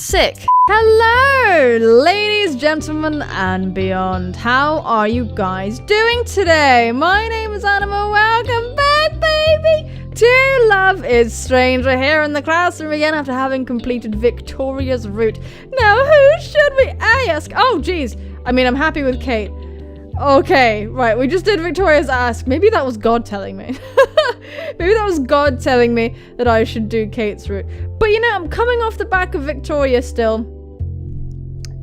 Sick. Hello, ladies, gentlemen, and beyond. How are you guys doing today? My name is Animuh. Welcome back, baby, to Love is Stranger here in the classroom again after having completed Victoria's route. Now, who should we ask? Oh, geez. I mean, I'm happy with Kate. Okay, right, we just did Victoria's ask. Maybe that was God telling me. Maybe that was God telling me that I should do Kate's route. But you know, I'm coming off the back of Victoria still.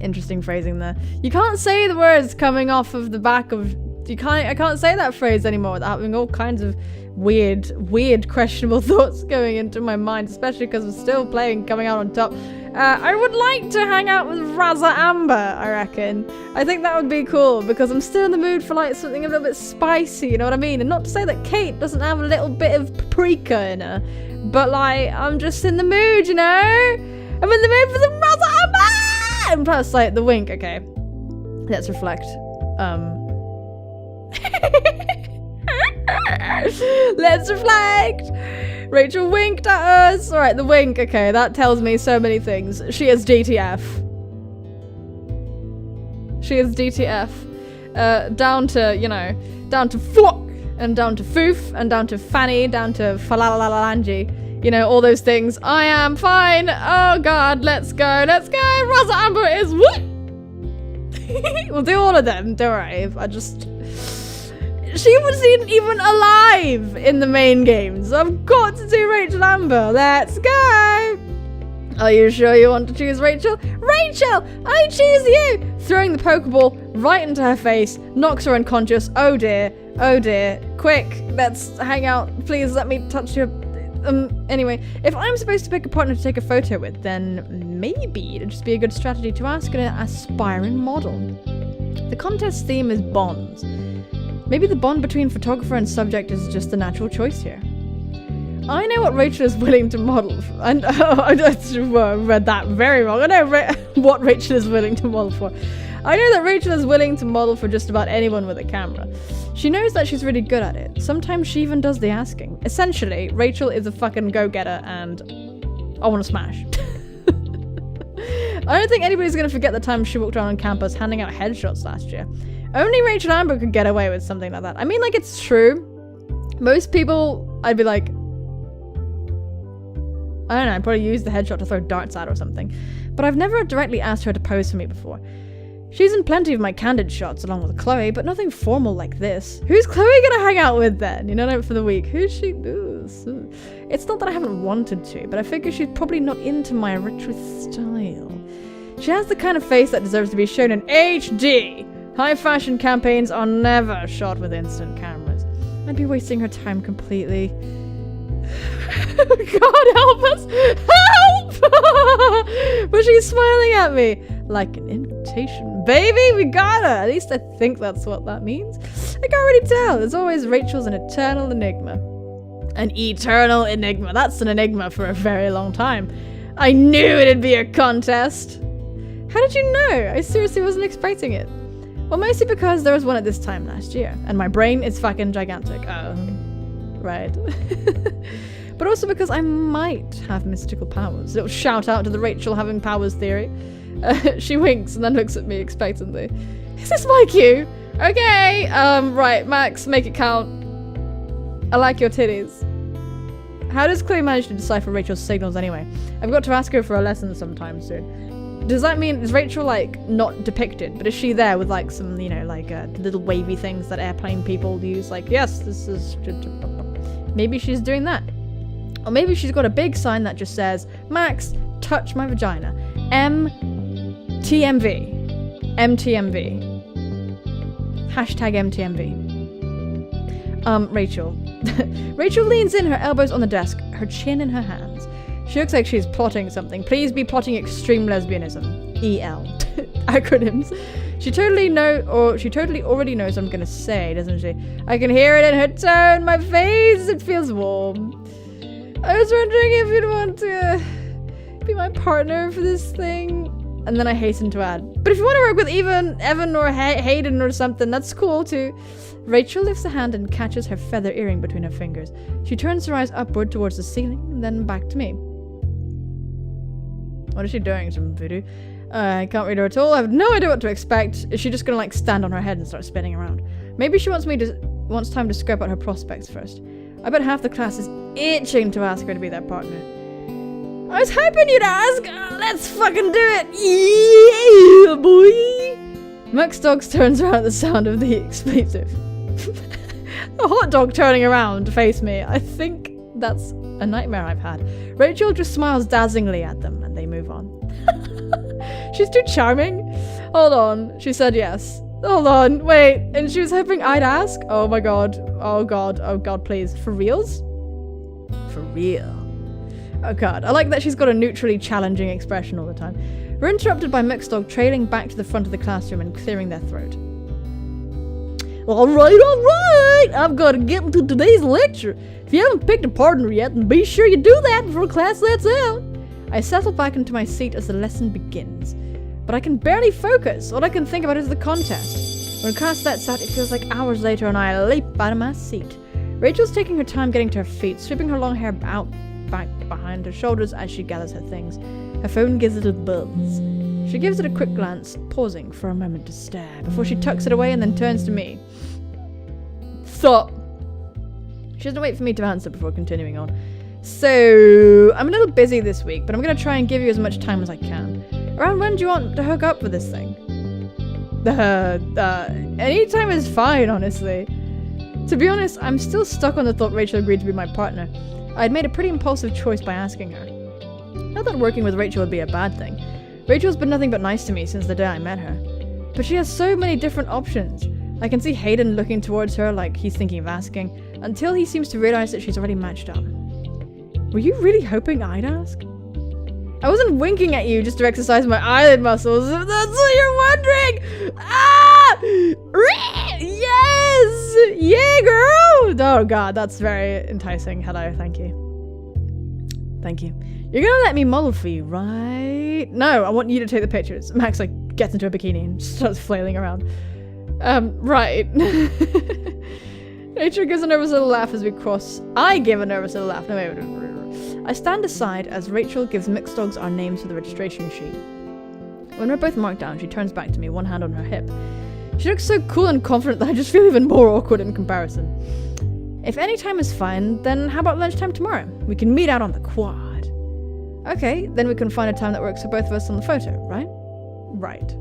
Interesting phrasing there. You can't say the words coming off of the back of... I can't say that phrase anymore without having all kinds of weird, questionable thoughts going into my mind, especially because I'm still playing coming out on top. I would like to hang out with RAZZA AMBAH, I reckon. I think that would be cool, because I'm still in the mood for like something a little bit spicy, you know what I mean? And not to say that Kate doesn't have a little bit of paprika in her, but like, I'm just in the mood, you know? I'm in the mood for some RAZZA AMBAH! And plus, like, the wink, okay. Let's reflect. Let's reflect! Rachel winked at us. Alright, the wink, okay, that tells me so many things. She is DTF. She is DTF. Down to, you know, down to fuck, and down to foof, and down to fanny, down to falalalanji. You know, all those things. I am fine. Oh god, let's go. RAZZA AMBAH is what? We'll do all of them, don't worry. I just... She wasn't even alive in the main games. I've got to do Rachel AMBAH. Let's go. Are you sure you want to choose Rachel? Rachel, I choose you. Throwing the Pokeball right into her face, knocks her unconscious. Oh dear. Oh dear. Quick, let's hang out. Please let me touch your... Anyway, if I'm supposed to pick a partner to take a photo with, then maybe it'd just be a good strategy to ask an aspiring model. The contest theme is bonds. Maybe the bond between photographer and subject is just the natural choice here. I know what Rachel is willing to model for, and I read that very wrong. I know what Rachel is willing to model for. I know that Rachel is willing to model for just about anyone with a camera. She knows that she's really good at it. Sometimes she even does the asking. Essentially, Rachel is a fucking go-getter and I want to smash. I don't think anybody's going to forget the time she walked around on campus handing out headshots last year. Only Rachel AMBAH could get away with something like that. I mean, like, it's true. Most people, I'd be like... I don't know, I'd probably use the headshot to throw darts at or something. But I've never directly asked her to pose for me before. She's in plenty of my candid shots along with Chloe, but nothing formal like this. Who's Chloe gonna hang out with then? You know, for the week. Who's she? Ooh, it's not that I haven't wanted to, but I figure she's probably not into my retro style. She has the kind of face that deserves to be shown in HD. High fashion campaigns are never shot with instant cameras. I'd be wasting her time completely. God help us! Help! But she's smiling at me like an invitation. Baby, we got her! At least I think that's what that means. I can't really tell. As always, Rachel's an eternal enigma. An eternal enigma. That's an enigma for a very long time. I knew it'd be a contest. How did you know? I seriously wasn't expecting it. Well, mostly because there was one at this time last year, and my brain is fucking gigantic. Oh, right. But also because I might have mystical powers. Little shout out to the Rachel having powers theory. She winks and then looks at me expectantly. Is this my cue? Okay, right, Max, make it count. I like your titties. How does Chloe manage to decipher Rachel's signals anyway? I've got to ask her for a lesson sometime soon. Does that mean, is Rachel, like, not depicted, but is she there with, like, some, you know, like, little wavy things that airplane people use? Like, yes, this is... Maybe she's doing that. Or maybe she's got a big sign that just says, Max, touch my vagina. MTMV. MTMV. Hashtag MTMV. Rachel. Rachel leans in, her elbows on the desk, her chin in her hands. She looks like she's plotting something. Please be plotting extreme lesbianism. EL. Acronyms. She totally already knows what I'm gonna say, doesn't she? I can hear it in her tone, my face, it feels warm. I was wondering if you'd want to be my partner for this thing. And then I hasten to add, but if you want to work with Evan or Hayden or something, that's cool too. Rachel lifts a hand and catches her feather earring between her fingers. She turns her eyes upward towards the ceiling, and then back to me. What is she doing? Some voodoo? I can't read her at all. I have no idea what to expect. Is she just gonna like stand on her head and start spinning around? Maybe she wants time to scope out her prospects first. I bet half the class is itching to ask her to be their partner. I was hoping you'd ask. Let's fucking do it. Yeah, boy. Max Dogs turns around at the sound of the expletive. A hot dog turning around to face me. I think that's a nightmare I've had. Rachel just smiles dazzlingly at them and they move on. She's too charming. Hold on. She said yes. Hold on. Wait. And she was hoping I'd ask? Oh my god. Oh god. Oh god, please. For reals? For real. Oh god. I like that she's got a neutrally challenging expression all the time. We're interrupted by Mixed Dog trailing back to the front of the classroom and clearing their throat. Alright! I've got to get into today's lecture. If you haven't picked a partner yet, then be sure you do that before class lets out. I settle back into my seat as the lesson begins. But I can barely focus. All I can think about is the contest. When class lets out, it feels like hours later and I leap out of my seat. Rachel's taking her time getting to her feet, sweeping her long hair out back behind her shoulders as she gathers her things. Her phone gives it a buzz. She gives it a quick glance, pausing for a moment to stare, before she tucks it away and then turns to me. Sup? She doesn't wait for me to answer before continuing on. So, I'm a little busy this week, but I'm going to try and give you as much time as I can. Around when do you want to hook up for this thing? Any time is fine, honestly. To be honest, I'm still stuck on the thought Rachel agreed to be my partner. I'd made a pretty impulsive choice by asking her. Not that working with Rachel would be a bad thing. Rachel's been nothing but nice to me since the day I met her. But she has so many different options. I can see Hayden looking towards her like he's thinking of asking, until he seems to realize that she's already matched up. Were you really hoping I'd ask? I wasn't winking at you just to exercise my eyelid muscles, if that's what you're wondering! Ah! Yes! Yeah, girl! Oh god, that's very enticing. Hello, thank you. Thank you. You're gonna let me model for you, right? No, I want you to take the pictures. Max, like, gets into a bikini and starts flailing around. Right. Rachel gives a nervous little laugh as we cross. I give a nervous little laugh. No, wait. I stand aside as Rachel gives Mixed Dogs our names for the registration sheet. When we're both marked down, she turns back to me, one hand on her hip. She looks so cool and confident that I just feel even more awkward in comparison. If any time is fine, then how about lunchtime tomorrow? We can meet out on the quad. Okay, then we can find a time that works for both of us on the photo, right? Right.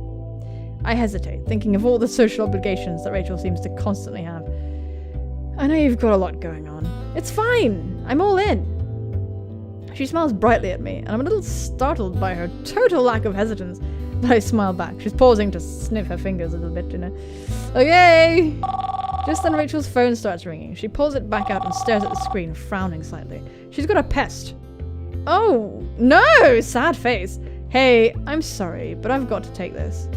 I hesitate, thinking of all the social obligations that Rachel seems to constantly have. I know you've got a lot going on. It's fine. I'm all in. She smiles brightly at me, and I'm a little startled by her total lack of hesitance. But I smile back. She's pausing to sniff her fingers a little bit, you know. Okay! Just then Rachel's phone starts ringing. She pulls it back out and stares at the screen, frowning slightly. She's got a pest. Oh, no! Sad face. Hey, I'm sorry, but I've got to take this.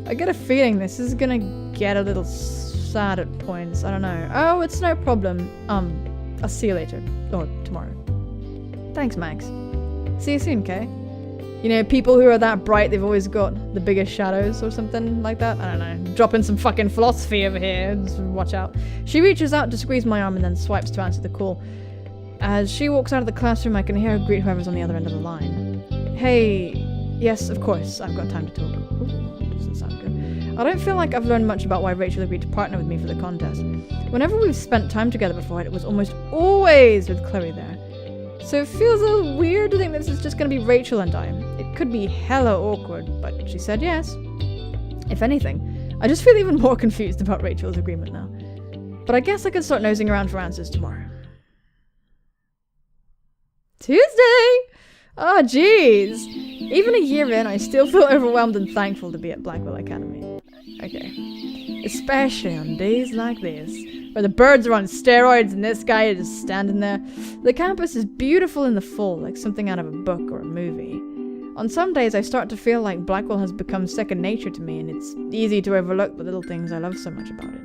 I get a feeling this is gonna get a little sad at points. I don't know. Oh, it's no problem. I'll see you later. Or tomorrow. Thanks, Max. See you soon, Kay. You know, people who are that bright, they've always got the biggest shadows or something like that. I don't know. Dropping some fucking philosophy over here. Just watch out. She reaches out to squeeze my arm and then swipes to answer the call. As she walks out of the classroom, I can hear her greet whoever's on the other end of the line. Hey, yes, of course, I've got time to talk. Ooh, doesn't sound good. I don't feel like I've learned much about why Rachel agreed to partner with me for the contest. Whenever we've spent time together before, it was almost always with Chloe there. So it feels a little weird to think this is just going to be Rachel and I. It could be hella awkward, but she said yes. If anything, I just feel even more confused about Rachel's agreement now. But I guess I can start nosing around for answers tomorrow. Tuesday! Oh, jeez. Even a year in, I still feel overwhelmed and thankful to be at Blackwell Academy. Okay. Especially on days like this, where the birds are on steroids and this guy is just standing there. The campus is beautiful in the fall, like something out of a book or a movie. On some days, I start to feel like Blackwell has become second nature to me, and it's easy to overlook the little things I love so much about it.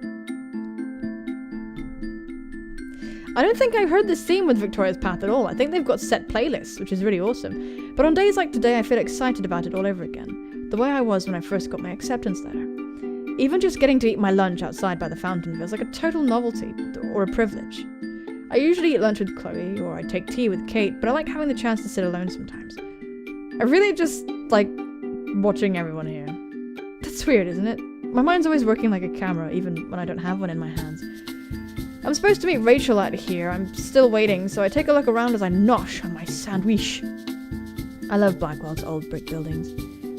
I don't think I've heard this theme with Victoria's Path at all. I think they've got set playlists, which is really awesome. But on days like today, I feel excited about it all over again. The way I was when I first got my acceptance letter. Even just getting to eat my lunch outside by the fountain feels like a total novelty, or a privilege. I usually eat lunch with Chloe, or I take tea with Kate, but I like having the chance to sit alone sometimes. I really just like watching everyone here. That's weird, isn't it? My mind's always working like a camera, even when I don't have one in my hands. I'm supposed to meet Rachel out here. I'm still waiting, so I take a look around as I nosh on my sandwich. I love Blackwell's old brick buildings.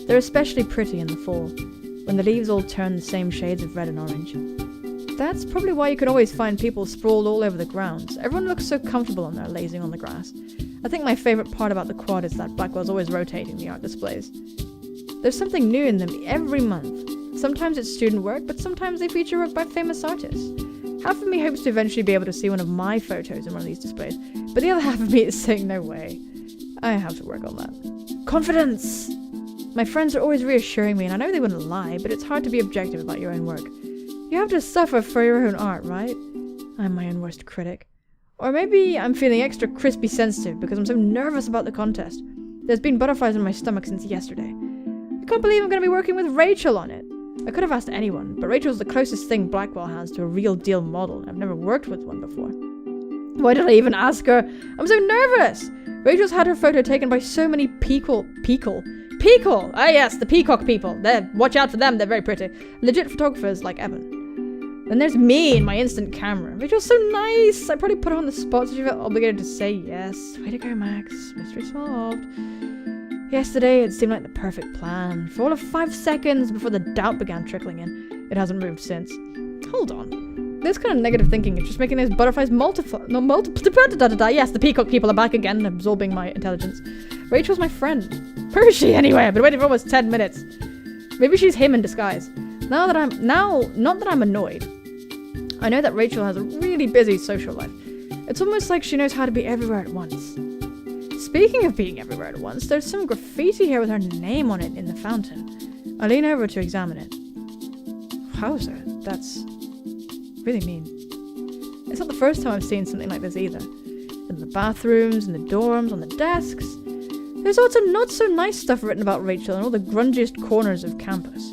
They're especially pretty in the fall, when the leaves all turn the same shades of red and orange. That's probably why you can always find people sprawled all over the grounds. Everyone looks so comfortable on there, lazing on the grass. I think my favourite part about the quad is that Blackwell's always rotating the art displays. There's something new in them every month. Sometimes it's student work, but sometimes they feature work by famous artists. Half of me hopes to eventually be able to see one of my photos in one of these displays, but the other half of me is saying no way. I have to work on that. Confidence! My friends are always reassuring me, and I know they wouldn't lie, but it's hard to be objective about your own work. You have to suffer for your own art, right? I'm my own worst critic. Or maybe I'm feeling extra crispy sensitive because I'm so nervous about the contest. There's been butterflies in my stomach since yesterday. I can't believe I'm going to be working with Rachel on it. I could have asked anyone, but Rachel's the closest thing Blackwell has to a real deal model. I've never worked with one before. Why did I even ask her? I'm so nervous! Rachel's had her photo taken by so many people. Ah yes, the peacock people. Watch out for them, they're very pretty. Legit photographers like Evan. Then there's me and my instant camera. Rachel's so nice! I probably put her on the spot so she felt obligated to say yes. Way to go, Max. Mystery solved. Yesterday, it seemed like the perfect plan. For all of 5 seconds before the doubt began trickling in. It hasn't moved since. Hold on. This kind of negative thinking is just making those butterflies multiply. Yes, the peacock people are back again, absorbing my intelligence. Rachel's my friend. Where is she anyway? I've been waiting for almost 10 minutes. Maybe she's him in disguise. Not that I'm annoyed. I know that Rachel has a really busy social life. It's almost like she knows how to be everywhere at once. Speaking of being everywhere at once, there's some graffiti here with her name on it in the fountain. I lean over to examine it. Wowzer, that's really mean. It's not the first time I've seen something like this either. In the bathrooms, in the dorms, on the desks. There's also not so nice stuff written about Rachel in all the grungiest corners of campus.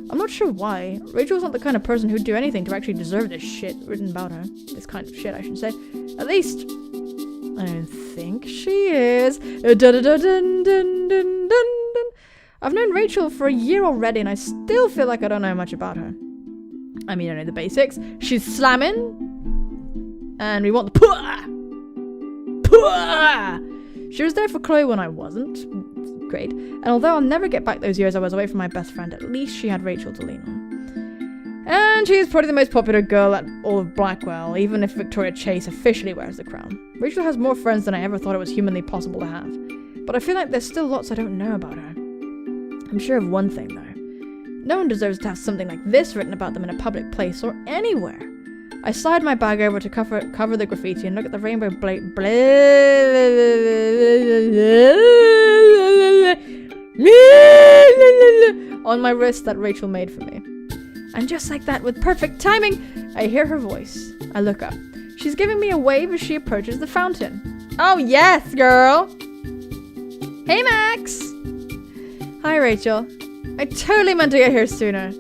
I'm not sure why. Rachel's not the kind of person who'd do anything to actually deserve this shit written about her. This kind of shit, I should say. At least, I don't think she is. I've known Rachel for a year already, and I still feel like I don't know much about her. I mean, I know the basics. She's slamming, and we want the puah. She was there for Chloe when I wasn't. Great. And although I'll never get back those years I was away from my best friend, at least she had Rachel to lean on. And she's probably the most popular girl at all of Blackwell, even if Victoria Chase officially wears the crown. Rachel has more friends than I ever thought it was humanly possible to have. But I feel like there's still lots I don't know about her. I'm sure of one thing, though. No one deserves to have something like this written about them in a public place or anywhere. I slide my bag over to cover the graffiti and look at the rainbow on my wrist that Rachel made for me. And just like that, with perfect timing, I hear her voice. I look up. She's giving me a wave as she approaches the fountain. Oh yes, girl! Hey, Max! Hi, Rachel. I totally meant to get here sooner.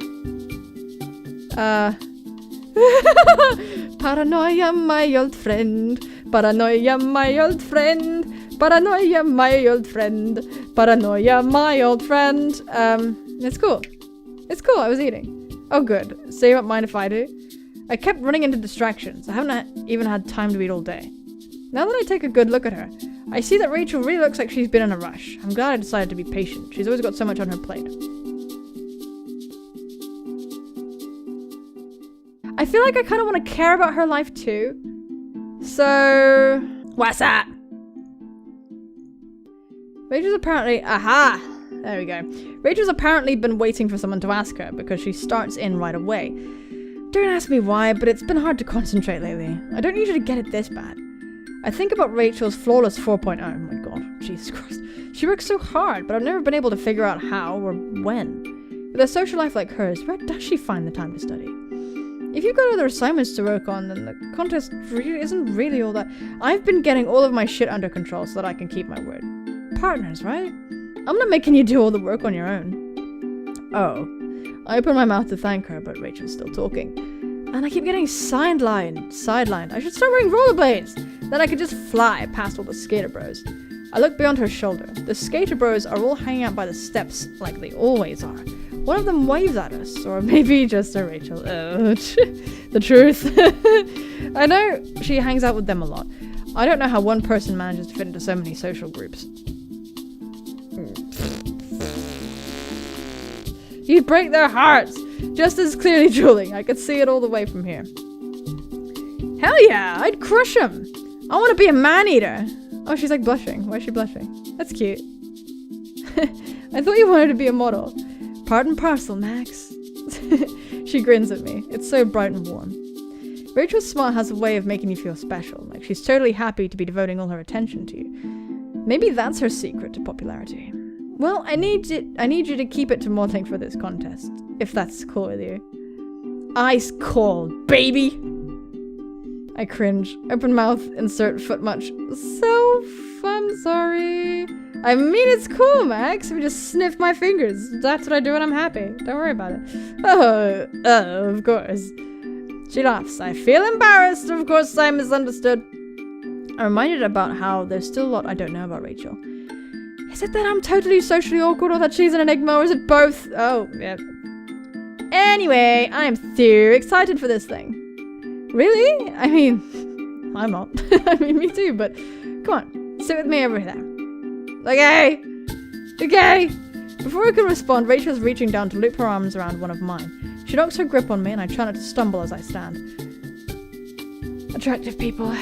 Paranoia, my old friend. Paranoia, my old friend. Paranoia, my old friend. Paranoia, my old friend. It's cool. It's cool, I was eating. Oh, good. So you won't mind if I do? I kept running into distractions. I haven't even had time to eat all day. Now that I take a good look at her, I see that Rachel really looks like she's been in a rush. I'm glad I decided to be patient. She's always got so much on her plate. I feel like I kind of want to care about her life too. So, what's that? Rachel's apparently, aha! There we go. Rachel's apparently been waiting for someone to ask her because she starts in right away. Don't ask me why, but it's been hard to concentrate lately. I don't usually get it this bad. I think about Rachel's flawless 4.0. Oh my god, Jesus Christ. She works so hard, but I've never been able to figure out how or when. With a social life like hers, where does she find the time to study? If you've got other assignments to work on, then the contest really isn't really all that. I've been getting all of my shit under control so that I can keep my word. Partners, right? I'm not making you do all the work on your own. Oh. I open my mouth to thank her, but Rachel's still talking. And I keep getting sidelined. I should start wearing rollerblades. Then I could just fly past all the skater bros. I look beyond her shoulder. The skater bros are all hanging out by the steps like they always are. One of them waves at us, or maybe just a Rachel. The truth. I know she hangs out with them a lot. I don't know how one person manages to fit into so many social groups. You'd break their hearts! Just as clearly, Julie. I could see it all the way from here. Hell yeah! I'd crush him! I want to be a man-eater! Oh, she's like blushing. Why is she blushing? That's cute. I thought you wanted to be a model. Part and parcel, Max. She grins at me. It's so bright and warm. Rachel's smile has a way of making you feel special. Like she's totally happy to be devoting all her attention to you. Maybe that's her secret to popularity. Well, I need you to keep it to modeling for this contest. If that's cool with you. Ice cold, baby! I cringe. Open mouth, insert foot munch. I'm sorry. I mean, it's cool, Max. We just sniff my fingers. That's what I do when I'm happy. Don't worry about it. Oh, of course. She laughs. I feel embarrassed. Of course, I misunderstood. I'm reminded about how there's still a lot I don't know about Rachel. Is it that I'm totally socially awkward, or that she's an enigma, or is it both? Oh, yeah. Anyway, I'm so excited for this thing. Really? I mean, I'm not. I mean, me too, but come on. Sit with me over there. Okay. Okay. Before I can respond, Rachel's reaching down to loop her arms around one of mine. She knocks her grip on me, and I try not to stumble as I stand. Attractive people.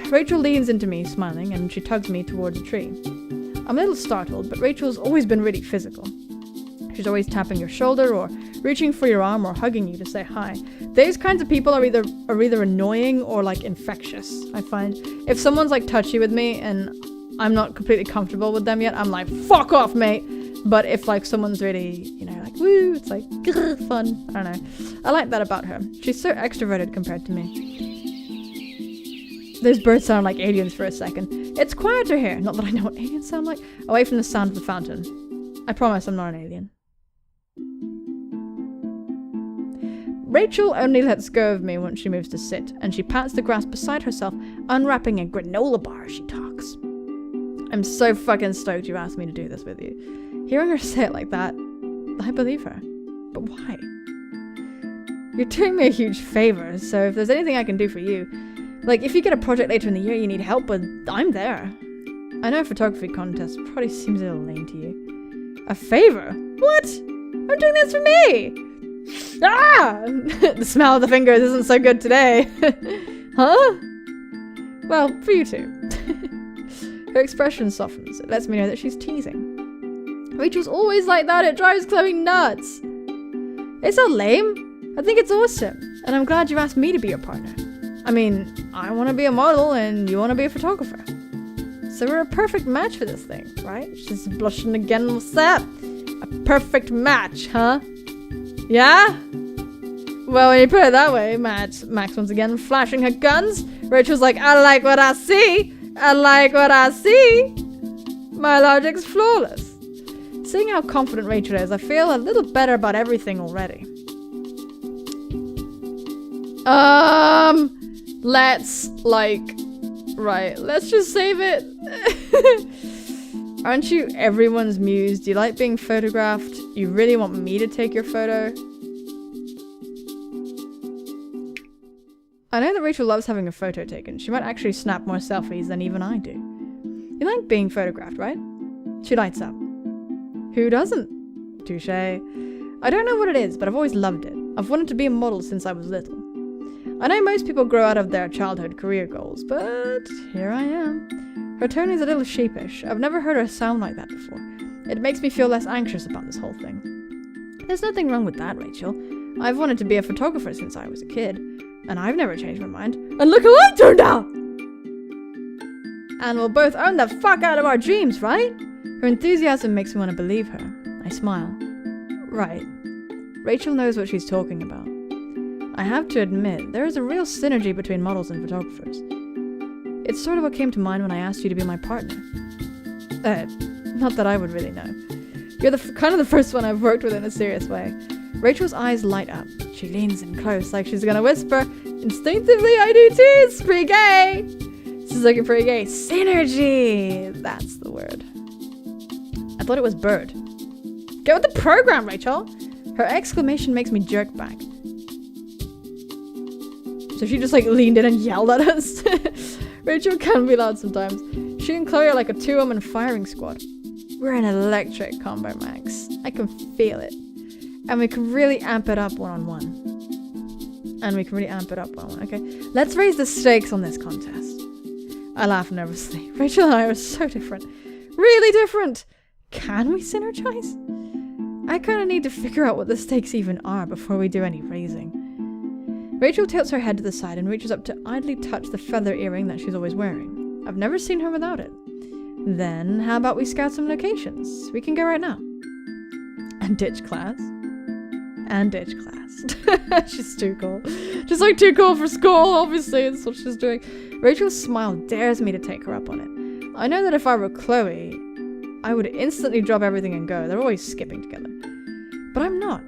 Rachel leans into me, smiling, and she tugs me towards a tree. I'm a little startled, but Rachel's always been really physical. She's always tapping your shoulder, or reaching for your arm, or hugging you to say hi. Those kinds of people are either annoying or like infectious, I find. If someone's like touchy with me and I'm not completely comfortable with them yet, I'm like, fuck off, mate! But if like someone's really, you know, like, woo, it's like, grr, fun. I don't know. I like that about her. She's so extroverted compared to me. Those birds sound like aliens for a second. It's quieter here. Not that I know what aliens sound like. Away from the sound of the fountain. I promise I'm not an alien. Rachel only lets go of me once she moves to sit, and she pats the grass beside herself, unwrapping a granola bar as she talks. I'm so fucking stoked you asked me to do this with you. Hearing her say it like that, I believe her. But why? You're doing me a huge favor, so if there's anything I can do for you, like if you get a project later in the year you need help with, I'm there. I know a photography contest probably seems a little lame to you. A favor? What? I'm doing this for me! Ah! The smell of the fingers isn't so good today. Huh? Well, for you too. Her expression softens. It lets me know that she's teasing. Rachel's always like that. It drives Chloe nuts. It's not lame. I think it's awesome. And I'm glad you asked me to be your partner. I mean, I want to be a model and you want to be a photographer. So we're a perfect match for this thing, right? She's blushing again. What's that? A perfect match, huh? Yeah? Well, when you put it that way, Max once again flashing her guns. Rachel's like, I like what I see. I like what I see. My logic's flawless. Seeing how confident Rachel is, I feel a little better about everything already. Let's just save it. Aren't you everyone's muse? Do you like being photographed? You really want me to take your photo? I know that Rachel loves having a photo taken. She might actually snap more selfies than even I do. You like being photographed, right? She lights up. Who doesn't? Touché. I don't know what it is, but I've always loved it. I've wanted to be a model since I was little. I know most people grow out of their childhood career goals, but here I am. Her tone is a little sheepish. I've never heard her sound like that before. It makes me feel less anxious about this whole thing. There's nothing wrong with that, Rachel. I've wanted to be a photographer since I was a kid, and I've never changed my mind. And look how I turned out! And we'll both own the fuck out of our dreams, right? Her enthusiasm makes me want to believe her. I smile. Right. Rachel knows what she's talking about. I have to admit, there is a real synergy between models and photographers. It's sort of what came to mind when I asked you to be my partner. Not that I would really know. You're kind of the first one I've worked with in a serious way. Rachel's eyes light up. She leans in close like she's gonna whisper. Instinctively, I do too. It's pretty gay. This is looking pretty gay. Synergy. That's the word. I thought it was bird. Get with the program, Rachel! Her exclamation makes me jerk back. So she just like leaned in and yelled at us. Rachel can be loud sometimes. She and Chloe are like a 2-woman firing squad. We're an electric combo, Max. I can feel it. And we can really amp it up one-on-one. Okay? Let's raise the stakes on this contest. I laugh nervously. Rachel and I are so different. Really different! Can we synergize? I kind of need to figure out what the stakes even are before we do any raising. Rachel tilts her head to the side and reaches up to idly touch the feather earring that she's always wearing. I've never seen her without it. Then, how about we scout some locations? We can go right now. And ditch class. She's too cool. She's like too cool for school, obviously. That's what she's doing. Rachel's smile dares me to take her up on it. I know that if I were Chloe, I would instantly drop everything and go. They're always skipping together. But I'm not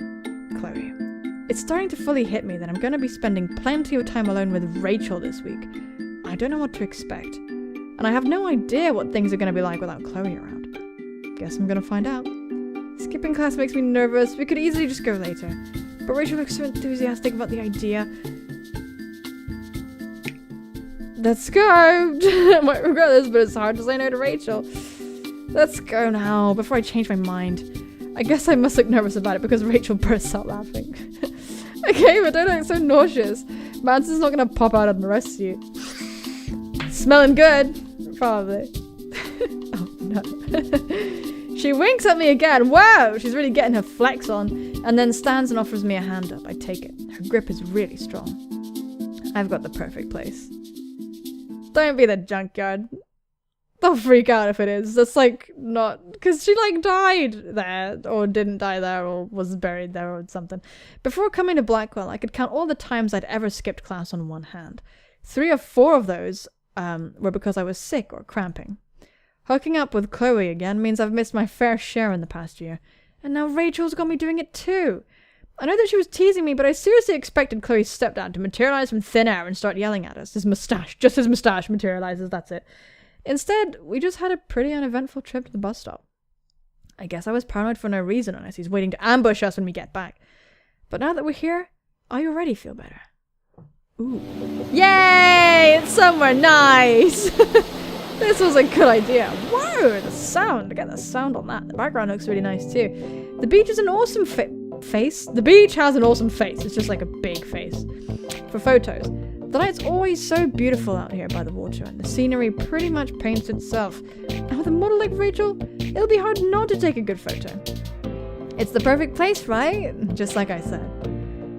Chloe. It's starting to fully hit me that I'm going to be spending plenty of time alone with Rachel this week. I don't know what to expect. And I have no idea what things are going to be like without Chloe around. Guess I'm going to find out. Skipping class makes me nervous. We could easily just go later. But Rachel looks so enthusiastic about the idea. Let's go! I might regret this, but it's hard to say no to Rachel. Let's go now, before I change my mind. I guess I must look nervous about it because Rachel bursts out laughing. Okay, but don't look so nauseous. Manson's not gonna pop out and arrest you. Smelling good. Probably. Oh no. She winks at me again. Whoa! She's really getting her flex on. And then stands and offers me a hand up. I take it. Her grip is really strong. I've got the perfect place. Don't be the junkyard. They'll freak out if it is. That's like not... Because she like died there. Or didn't die there. Or was buried there or something. Before coming to Blackwell, I could count all the times I'd ever skipped class on one hand. 3 or 4 of those were because I was sick or cramping. Hooking up with Chloe again means I've missed my fair share in the past year. And now Rachel's got me doing it too. I know that she was teasing me, but I seriously expected Chloe's stepdad to materialize from thin air and start yelling at us. His mustache, just his mustache materializes, that's it. Instead, we just had a pretty uneventful trip to the bus stop. I guess I was paranoid for no reason unless he's waiting to ambush us when we get back. But now that we're here, I already feel better. Ooh. Yay! It's somewhere nice! This was a good idea. Whoa, the sound. Look at the sound on that. The background looks really nice too. The beach is an awesome face. The beach has an awesome face. It's just like a big face. For photos. The night's always so beautiful out here by the water, and the scenery pretty much paints itself. And with a model like Rachel, it'll be hard not to take a good photo. It's the perfect place, right? Just like I said.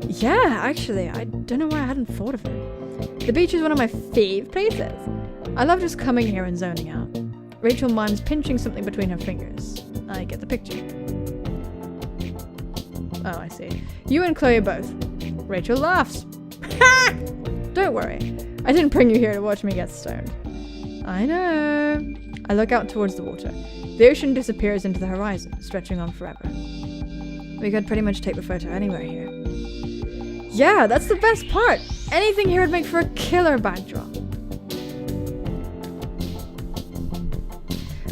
Yeah, actually, I don't know why I hadn't thought of it. The beach is one of my fave places. I love just coming here and zoning out. Rachel mimes pinching something between her fingers. I get the picture. Oh, I see. You and Chloe both. Rachel laughs. Ha! Don't worry. I didn't bring you here to watch me get stoned. I know. I look out towards the water. The ocean disappears into the horizon, stretching on forever. We could pretty much take the photo anywhere here. Yeah, that's the best part. Anything here would make for a killer backdrop.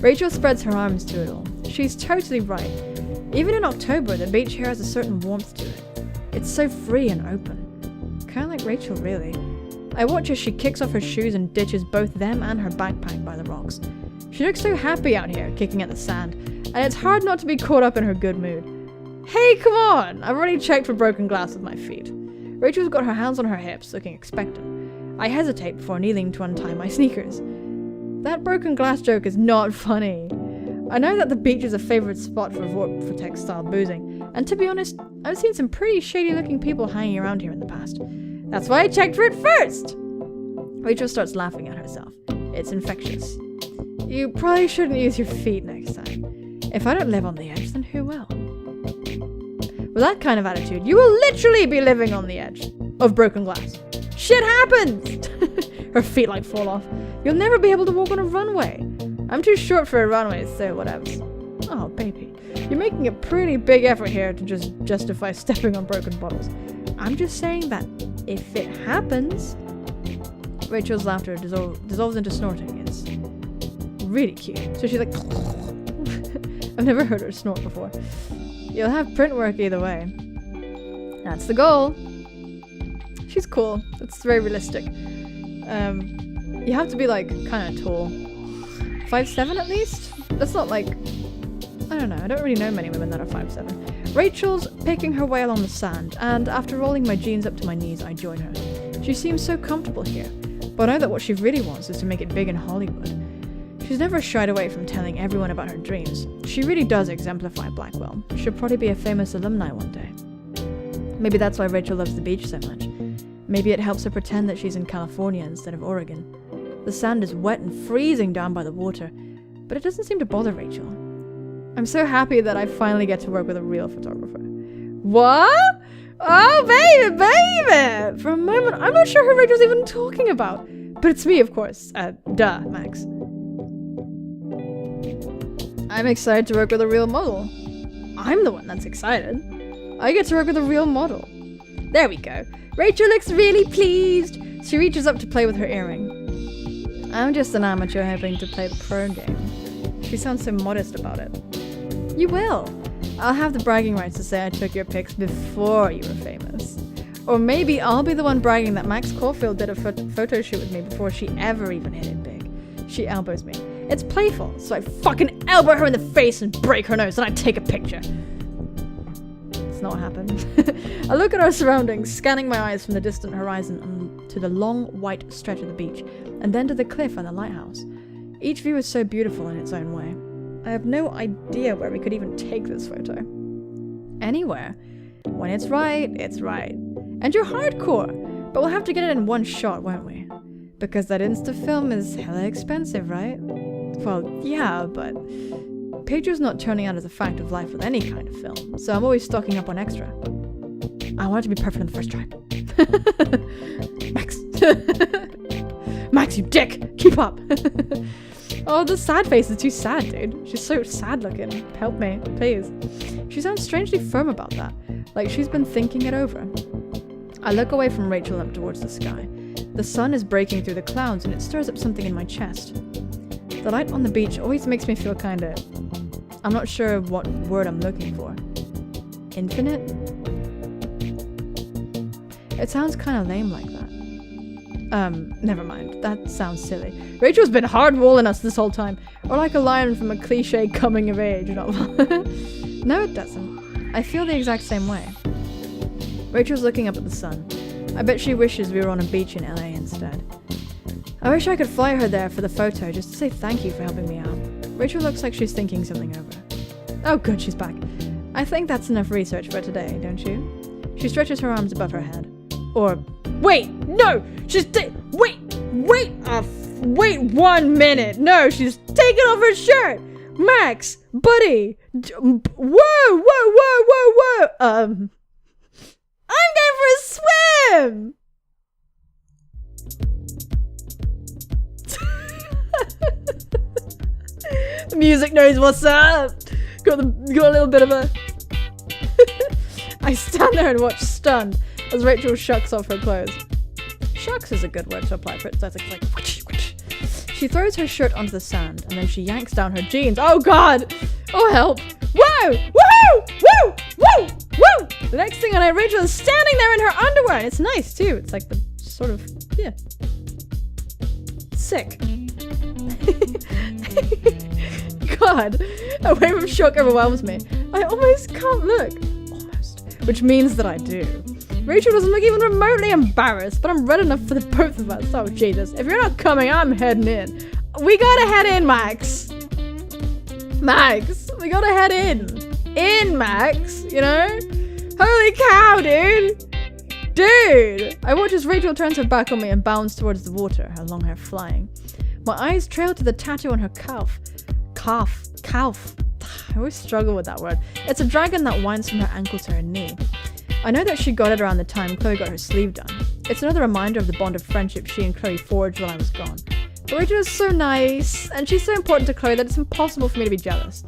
Rachel spreads her arms to it all. She's totally right. Even in October, the beach here has a certain warmth to it. It's so free and open. Kinda like Rachel, really. I watch as she kicks off her shoes and ditches both them and her backpack by the rocks. She looks so happy out here, kicking at the sand, and it's hard not to be caught up in her good mood. Hey, come on! I've already checked for broken glass with my feet. Rachel's got her hands on her hips, looking expectant. I hesitate before kneeling to untie my sneakers. That broken glass joke is not funny. I know that the beach is a favourite spot for vortex-style boozing, and to be honest, I've seen some pretty shady-looking people hanging around here in the past. That's why I checked for it first! Rachel starts laughing at herself. It's infectious. You probably shouldn't use your feet next time. If I don't live on the edge, then who will? With that kind of attitude, you will literally be living on the edge of broken glass. Shit happens! Her feet like fall off. You'll never be able to walk on a runway. I'm too short for a runway, so whatever. Oh, baby. You're making a pretty big effort here to just justify stepping on broken bottles. I'm just saying that if it happens... Rachel's laughter dissolves into snorting. It's really cute. So she's like, I've never heard her snort before. You'll have print work either way. That's the goal. She's cool. It's very realistic. You have to be like kind of tall. 5'7" at least? That's not like, I don't know. I don't really know many women that are 5'7". Rachel's picking her way along the sand, and after rolling my jeans up to my knees, I join her. She seems so comfortable here, but I know that what she really wants is to make it big in Hollywood. She's never shied away from telling everyone about her dreams. She really does exemplify Blackwell. She'll probably be a famous alumni one day. Maybe that's why Rachel loves the beach so much. Maybe it helps her pretend that she's in California instead of Oregon. The sand is wet and freezing down by the water, but it doesn't seem to bother Rachel. I'm so happy that I finally get to work with a real photographer. What? Oh, baby! For a moment, I'm not sure who Rachel's even talking about. But it's me, of course. Duh, Max. I'm excited to work with a real model. I'm the one that's excited. I get to work with a real model. There we go. Rachel looks really pleased. She reaches up to play with her earring. I'm just an amateur hoping to play the pro game. She sounds so modest about it. You will. I'll have the bragging rights to say I took your pics before you were famous. Or maybe I'll be the one bragging that Max Caulfield did a photo shoot with me before she ever even hit it big. She elbows me. It's playful, so I fucking elbow her in the face and break her nose, and I take a picture. It's not what happened. I look at our surroundings, scanning my eyes from the distant horizon to the long white stretch of the beach, and then to the cliff and the lighthouse. Each view is so beautiful in its own way. I have no idea where we could even take this photo. Anywhere. When it's right, it's right. And you're hardcore, but we'll have to get it in one shot, won't we? Because that Insta-film is hella expensive, right? Well, yeah, but pictures not turning out as a fact of life with any kind of film, so I'm always stocking up on extra. I want it to be perfect on the first try. Max. Max, you dick! Keep up! Oh, the sad face is too sad, dude. She's so sad looking. Help me, please. She sounds strangely firm about that, like she's been thinking it over. I look away from Rachel up towards the sky. The sun is breaking through the clouds and it stirs up something in my chest. The light on the beach always makes me feel kinda... I'm not sure what word I'm looking for. Infinite? It sounds kinda lame like that. Never mind. That sounds silly. Rachel's been hard-walling us this whole time. Or like a lion from a cliche coming-of-age novel. No, it doesn't. I feel the exact same way. Rachel's looking up at the sun. I bet she wishes we were on a beach in LA instead. I wish I could fly her there for the photo just to say thank you for helping me out. Rachel looks like she's thinking something over. Oh good, she's back. I think that's enough research for today, don't you? She stretches her arms above her head. Or, wait, no! Wait 1 minute! No, she's taking off her shirt! Max! Buddy! Whoa! I'm going for a swim! The music knows what's up! Got a little bit of a... I stand there and watch stunned as Rachel shucks off her clothes. Shucks is a good word to apply for it. So it's like whoosh, whoosh. She throws her shirt onto the sand and then she yanks down her jeans. Oh god! Oh help! Whoa! Woohoo! Woo! Woo! Woo! The next thing I know, Rachel is standing there in her underwear, and it's nice too. It's like the sort of sick. God, a wave of shock overwhelms me. I almost can't look. Almost. Which means that I do. Rachel doesn't look even remotely embarrassed, but I'm red enough for the both of us. Oh, Jesus. If you're not coming, I'm heading in. We gotta head in, Max. Max, we gotta head in. In, Max, you know? Holy cow, dude. Dude. I watch as Rachel turns her back on me and bounds towards the water, her long hair flying. My eyes trail to the tattoo on her calf. Calf. I always struggle with that word. It's a dragon that winds from her ankle to her knee. I know that she got it around the time Chloe got her sleeve done. It's another reminder of the bond of friendship she and Chloe forged while I was gone. But Rachel is so nice, and she's so important to Chloe that it's impossible for me to be jealous.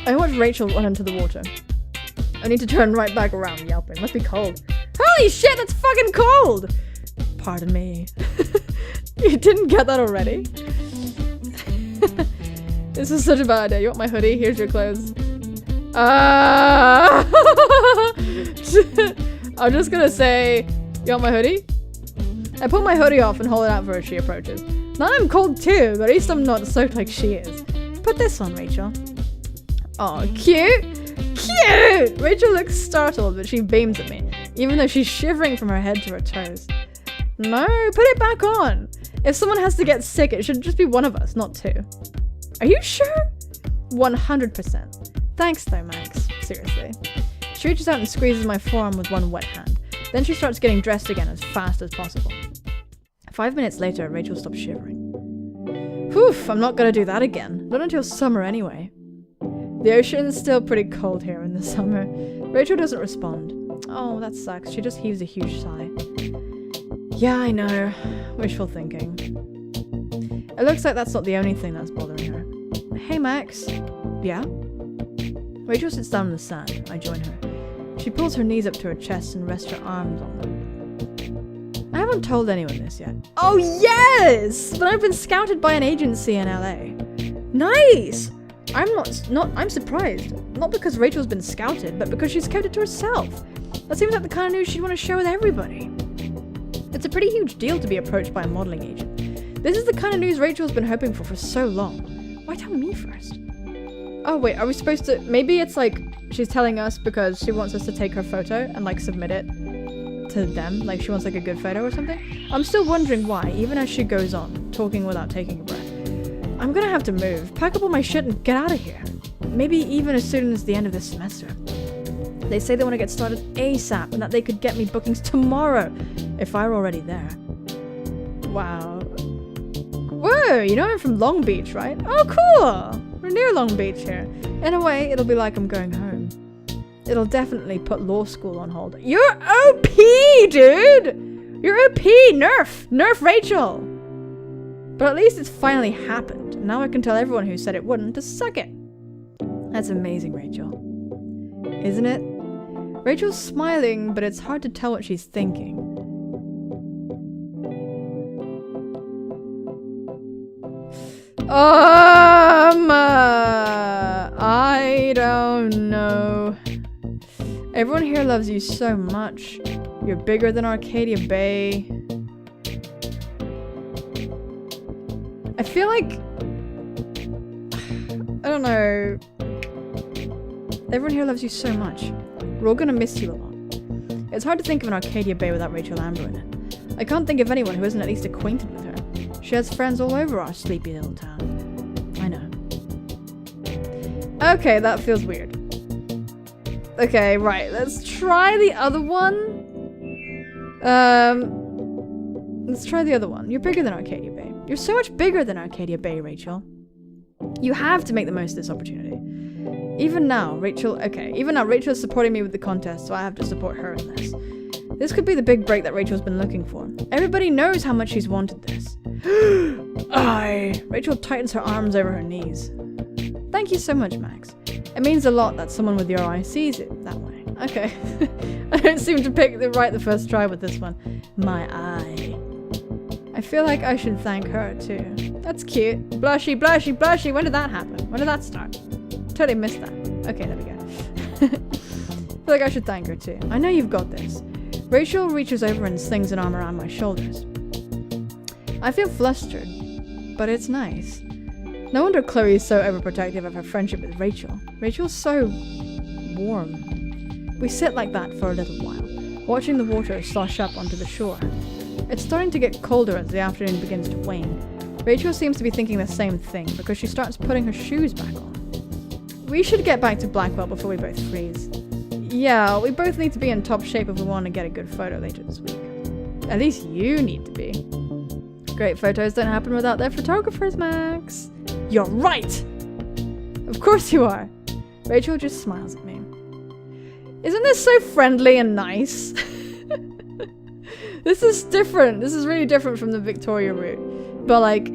I watch Rachel run into the water. I need to turn right back around, yelping. Must be cold. Holy shit, that's fucking cold! Pardon me. You didn't get that already? This is such a bad idea. You want my hoodie? Here's your clothes. I'm just gonna say, you want my hoodie? I pull my hoodie off and hold it out for her as she approaches. Now I'm cold too, but at least I'm not soaked like she is. Put this on, Rachel. Oh, cute! Cute! Rachel looks startled, but she beams at me, even though she's shivering from her head to her toes. No, put it back on! If someone has to get sick, it should just be one of us, not two. Are you sure? 100%. Thanks though, Max. Seriously. She reaches out and squeezes my forearm with one wet hand. Then she starts getting dressed again as fast as possible. 5 minutes later, Rachel stops shivering. Whew, I'm not gonna do that again. Not until summer anyway. The ocean's still pretty cold here in the summer. Rachel doesn't respond. Oh, that sucks. She just heaves a huge sigh. Yeah, I know. Wishful thinking. It looks like that's not the only thing that's bothering her. Hey, Max. Yeah? Rachel sits down in the sand. I join her. She pulls her knees up to her chest and rests her arms on them. I haven't told anyone this yet. Oh, yes! But I've been scouted by an agency in LA. Nice! I'm surprised. Not because Rachel's been scouted, but because she's kept it to herself. That seems like the kind of news she'd want to share with everybody. It's a pretty huge deal to be approached by a modeling agent. This is the kind of news Rachel's been hoping for so long. Why tell me first? Oh wait, are we supposed to... Maybe it's like she's telling us because she wants us to take her photo and like submit it to them. Like she wants like a good photo or something. I'm still wondering why, even as she goes on, talking without taking a breath. I'm gonna have to move, pack up all my shit and get out of here. Maybe even as soon as the end of this semester. They say they want to get started ASAP and that they could get me bookings tomorrow if I were already there. Wow. Whoa, you know I'm from Long Beach, right? Oh, cool! We're near Long Beach here. In a way, it'll be like I'm going home. It'll definitely put law school on hold. You're OP, dude! You're OP! Nerf Rachel! But at least it's finally happened. And now I can tell everyone who said it wouldn't to suck it. That's amazing, Rachel. Isn't it? Rachel's smiling, but it's hard to tell what she's thinking. I don't know. Everyone here loves you so much. You're bigger than Arcadia Bay. I feel like... I don't know. Everyone here loves you so much. We're all gonna miss you a lot. It's hard to think of an Arcadia Bay without Rachel Amber in it. I can't think of anyone who isn't at least acquainted with her. She has friends all over our sleepy little town. I know. Okay, that feels weird. Okay, right. Let's try the other one. Let's try the other one. You're bigger than Arcadia Bay. You're so much bigger than Arcadia Bay, Rachel. You have to make the most of this opportunity. Even now, Rachel is supporting me with the contest, so I have to support her in this. This could be the big break that Rachel's been looking for. Everybody knows how much she's wanted this. Rachel tightens her arms over her knees. Thank you so much, Max. It means a lot that someone with your eye sees it that way. Okay. I don't seem to pick the right the first try with this one. My eye. I feel like I should thank her too. That's cute. Blushy, blushy, blushy. When did that happen? When did that start? Totally missed that. Okay, there we go. I feel like I should thank her too. I know you've got this. Rachel reaches over and slings an arm around my shoulders. I feel flustered, but it's nice. No wonder Chloe is so overprotective of her friendship with Rachel. Rachel's so warm. We sit like that for a little while, watching the water slosh up onto the shore. It's starting to get colder as the afternoon begins to wane. Rachel seems to be thinking the same thing because she starts putting her shoes back on. We should get back to Blackwell before we both freeze. Yeah, we both need to be in top shape if we want to get a good photo later this week. At least you need to be. Great photos don't happen without their photographers, Max. You're right! Of course you are. Rachel just smiles at me. Isn't this so friendly and nice? This is different. This is really different from the Victoria route. But like,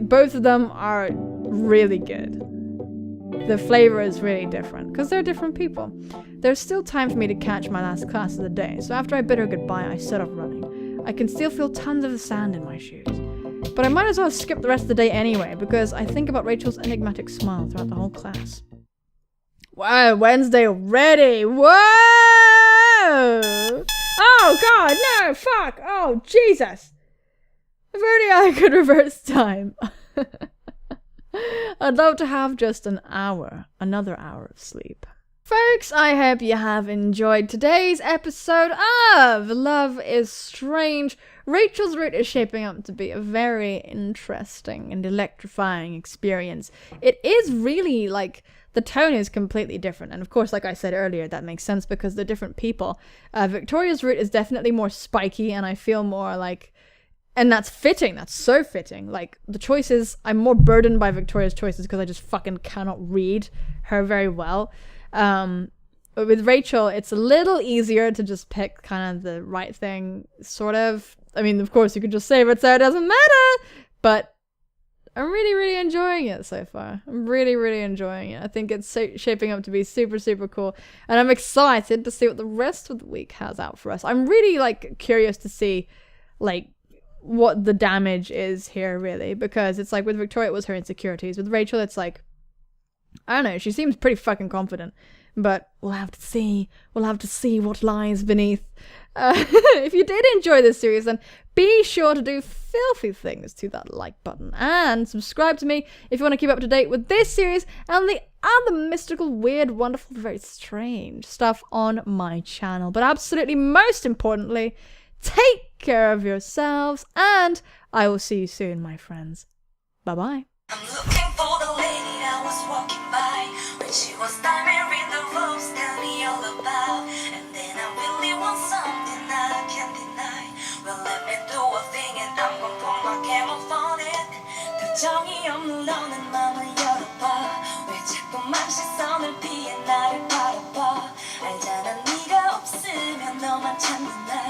both of them are really good. The flavor is really different because they're different people. There's still time for me to catch my last class of the day, so after I bid her goodbye, I set off running. I can still feel tons of the sand in my shoes. But I might as well skip the rest of the day anyway, because I think about Rachel's enigmatic smile throughout the whole class. Wow, Wednesday already! Whoa! Oh god, no, fuck! Oh, Jesus! If only I could reverse time. I'd love to have just another hour of sleep. Folks, I hope you have enjoyed today's episode of Love is Strange. Rachel's route is shaping up to be a very interesting and electrifying experience. It is really, like, the tone is completely different. And of course, like I said earlier, that makes sense because they're different people. Victoria's route is definitely more spiky, and I feel more like... And that's fitting. That's so fitting. Like, the choices... I'm more burdened by Victoria's choices because I just fucking cannot read her very well. But with Rachel, it's a little easier to just pick kind of the right thing, sort of. I mean, of course, you could just save it so it doesn't matter, but I'm really, really enjoying it so far. I'm really, really enjoying it. I think it's shaping up to be super, super cool, and I'm excited to see what the rest of the week has out for us. I'm really, like, curious to see, like, what the damage is here, really, because it's like with Victoria, it was her insecurities. With Rachel, it's like, I don't know, she seems pretty fucking confident. But we'll have to see. We'll have to see what lies beneath. If you did enjoy this series, then be sure to do filthy things to that like button. And subscribe to me if you want to keep up to date with this series and the other mystical, weird, wonderful, very strange stuff on my channel. But absolutely most importantly, take care of yourselves. And I will see you soon, my friends. Bye-bye. I'm looking for the lady that was walking by when she was diving in the rose, tell me all about. And then I really want something that I can't deny. Well, let me do a thing and I'm gonna put my camera on it. 표정이 없는 너는 맘을 열어봐. 왜 자꾸만 시선을 피해 나를 바라봐. 알잖아 네가 없으면 너만 찾는 나.